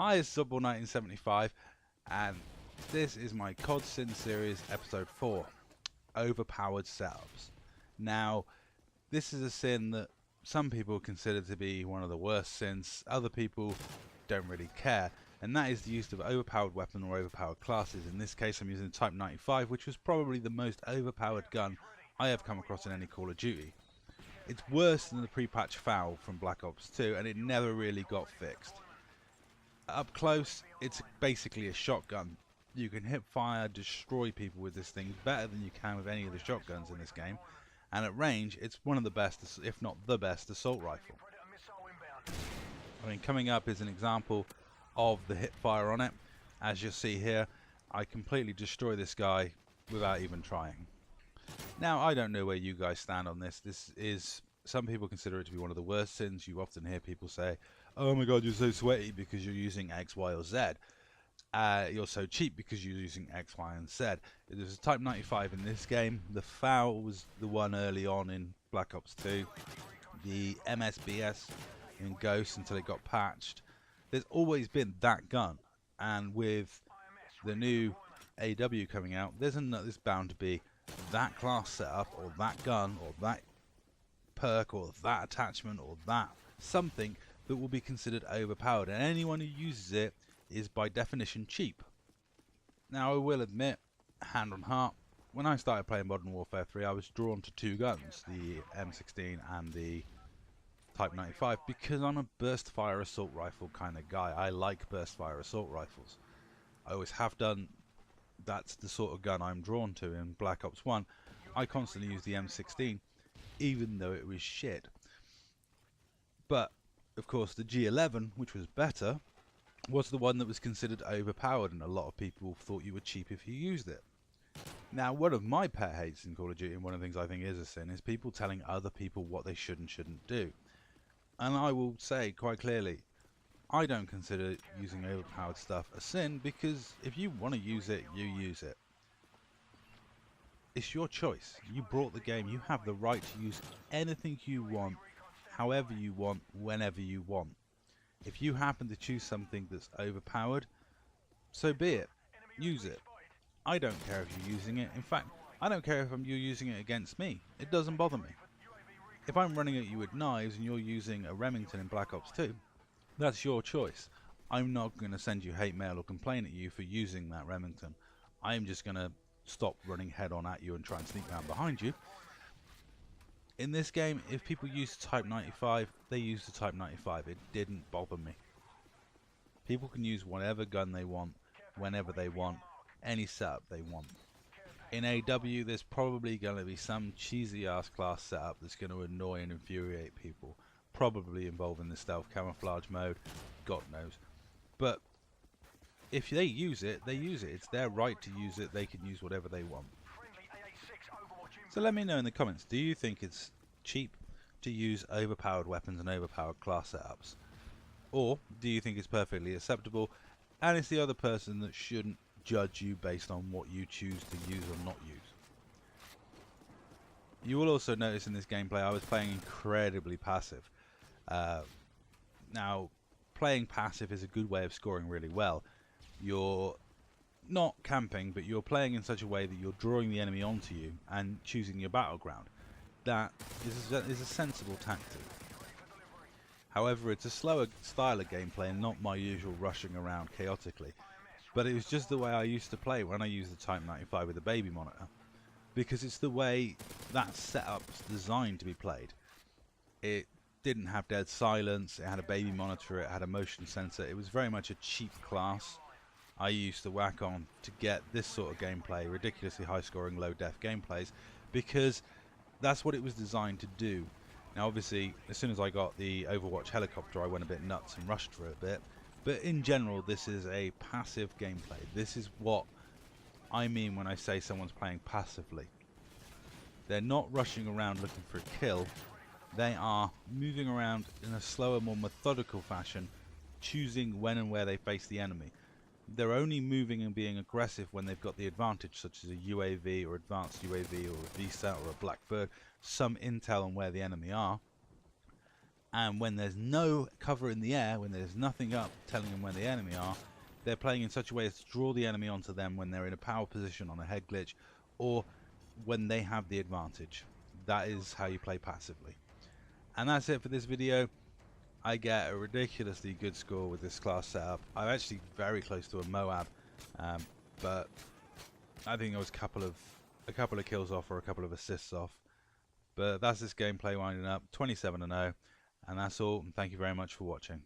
Hi, it's Football 1975, and this is my COD Sin series, episode 4, Overpowered Setups. Now, this is a sin that some people consider to be one of the worst sins, other people don't really care, and that is the use of overpowered weapon or overpowered classes. In this case, I'm using Type 95, which was probably the most overpowered gun I have come across in any Call of Duty. It's worse than the pre-patch FOUL from Black Ops 2, and it never really got fixed. Up close, it's basically a shotgun. You can hip fire, destroy people with this thing better than you can with any of the shotguns in this game. And at range, it's one of the best, if not the best, assault rifle. I mean, coming up is an example of the hip fire on it. As you'll see here, I completely destroy this guy without even trying. Now, I don't know where you guys stand on this. Some people consider it to be one of the worst sins. You often hear people say, oh my god, you're so sweaty because you're using X, Y, or Z. You're so cheap because you're using X, Y, and Z. There's a Type 95 in this game. The FOUL was the one early on in Black Ops 2. The MSBS in Ghost until it got patched. There's always been that gun. And with the new AW coming out, there's bound to be that class setup, or that gun, or that perk, or that attachment, or that something that will be considered overpowered, and anyone who uses it is by definition cheap. Now, I will admit, hand on heart, when I started playing Modern Warfare 3, I was drawn to two guns, the M16 and the Type 95, because I'm a burst fire assault rifle kind of guy. I like burst fire assault rifles. I always have done. That's the sort of gun I'm drawn to. In Black Ops 1, I constantly used the M16, even though it was shit. But of course, the G11, which was better, was the one that was considered overpowered, and a lot of people thought you were cheap if you used it. Now, one of my pet hates in Call of Duty, and one of the things I think is a sin, is people telling other people what they should and shouldn't do. And I will say quite clearly, I don't consider using overpowered stuff a sin, because if you want to use it, you use it. It's your choice. You brought the game. You have the right to use anything you want, however you want, whenever you want. If you happen to choose something that's overpowered, so be it. Use it. I don't care if you're using it. In fact, I don't care if you're using it against me. It doesn't bother me. If I'm running at you with knives and you're using a Remington in Black Ops 2, that's your choice. I'm not going to send you hate mail or complain at you for using that Remington. I'm just going to stop running head on at you and try and sneak around behind you. In this game, if people use Type 95, they use the Type 95. It didn't bother me. People can use whatever gun they want, whenever they want, any setup they want. In AW, there's probably going to be some cheesy ass class setup that's going to annoy and infuriate people. Probably involving the stealth camouflage mode, God knows. But if they use it, they use it. It's their right to use it. They can use whatever they want. So let me know in the comments, do you think it's cheap to use overpowered weapons and overpowered class setups? Or do you think it's perfectly acceptable and it's the other person that shouldn't judge you based on what you choose to use or not use? You will also notice in this gameplay I was playing incredibly passive. Now, playing passive is a good way of scoring really well. You're not camping, but you're playing in such a way that you're drawing the enemy onto you and choosing your battleground. That is a sensible tactic. However, it's a slower style of gameplay and not my usual rushing around chaotically. But it was just the way I used to play when I used the Type 95 with the baby monitor. Because it's the way that setup's designed to be played. It didn't have dead silence, it had a baby monitor, it had a motion sensor. It was very much a cheap class I used to whack on to get this sort of gameplay, ridiculously high scoring, low def gameplays, because that's what it was designed to do. Now obviously, as soon as I got the Overwatch helicopter, I went a bit nuts and rushed for it a bit. But in general, this is a passive gameplay. This is what I mean when I say someone's playing passively. They're not rushing around looking for a kill. They are moving around in a slower, more methodical fashion, choosing when and where they face the enemy. They're only moving and being aggressive when they've got the advantage, such as a UAV or advanced UAV or a VSAT or a Blackbird, some intel on where the enemy are. And when there's no cover in the air, when there's nothing up telling them where the enemy are, they're playing in such a way as to draw the enemy onto them when they're in a power position on a head glitch, or when they have the advantage. That is how you play passively. And that's it for this video. I get a ridiculously good score with this class setup. I'm actually very close to a Moab, but I think I was a couple of kills off or a couple of assists off. But that's this gameplay winding up, 27-0, and that's all. And thank you very much for watching.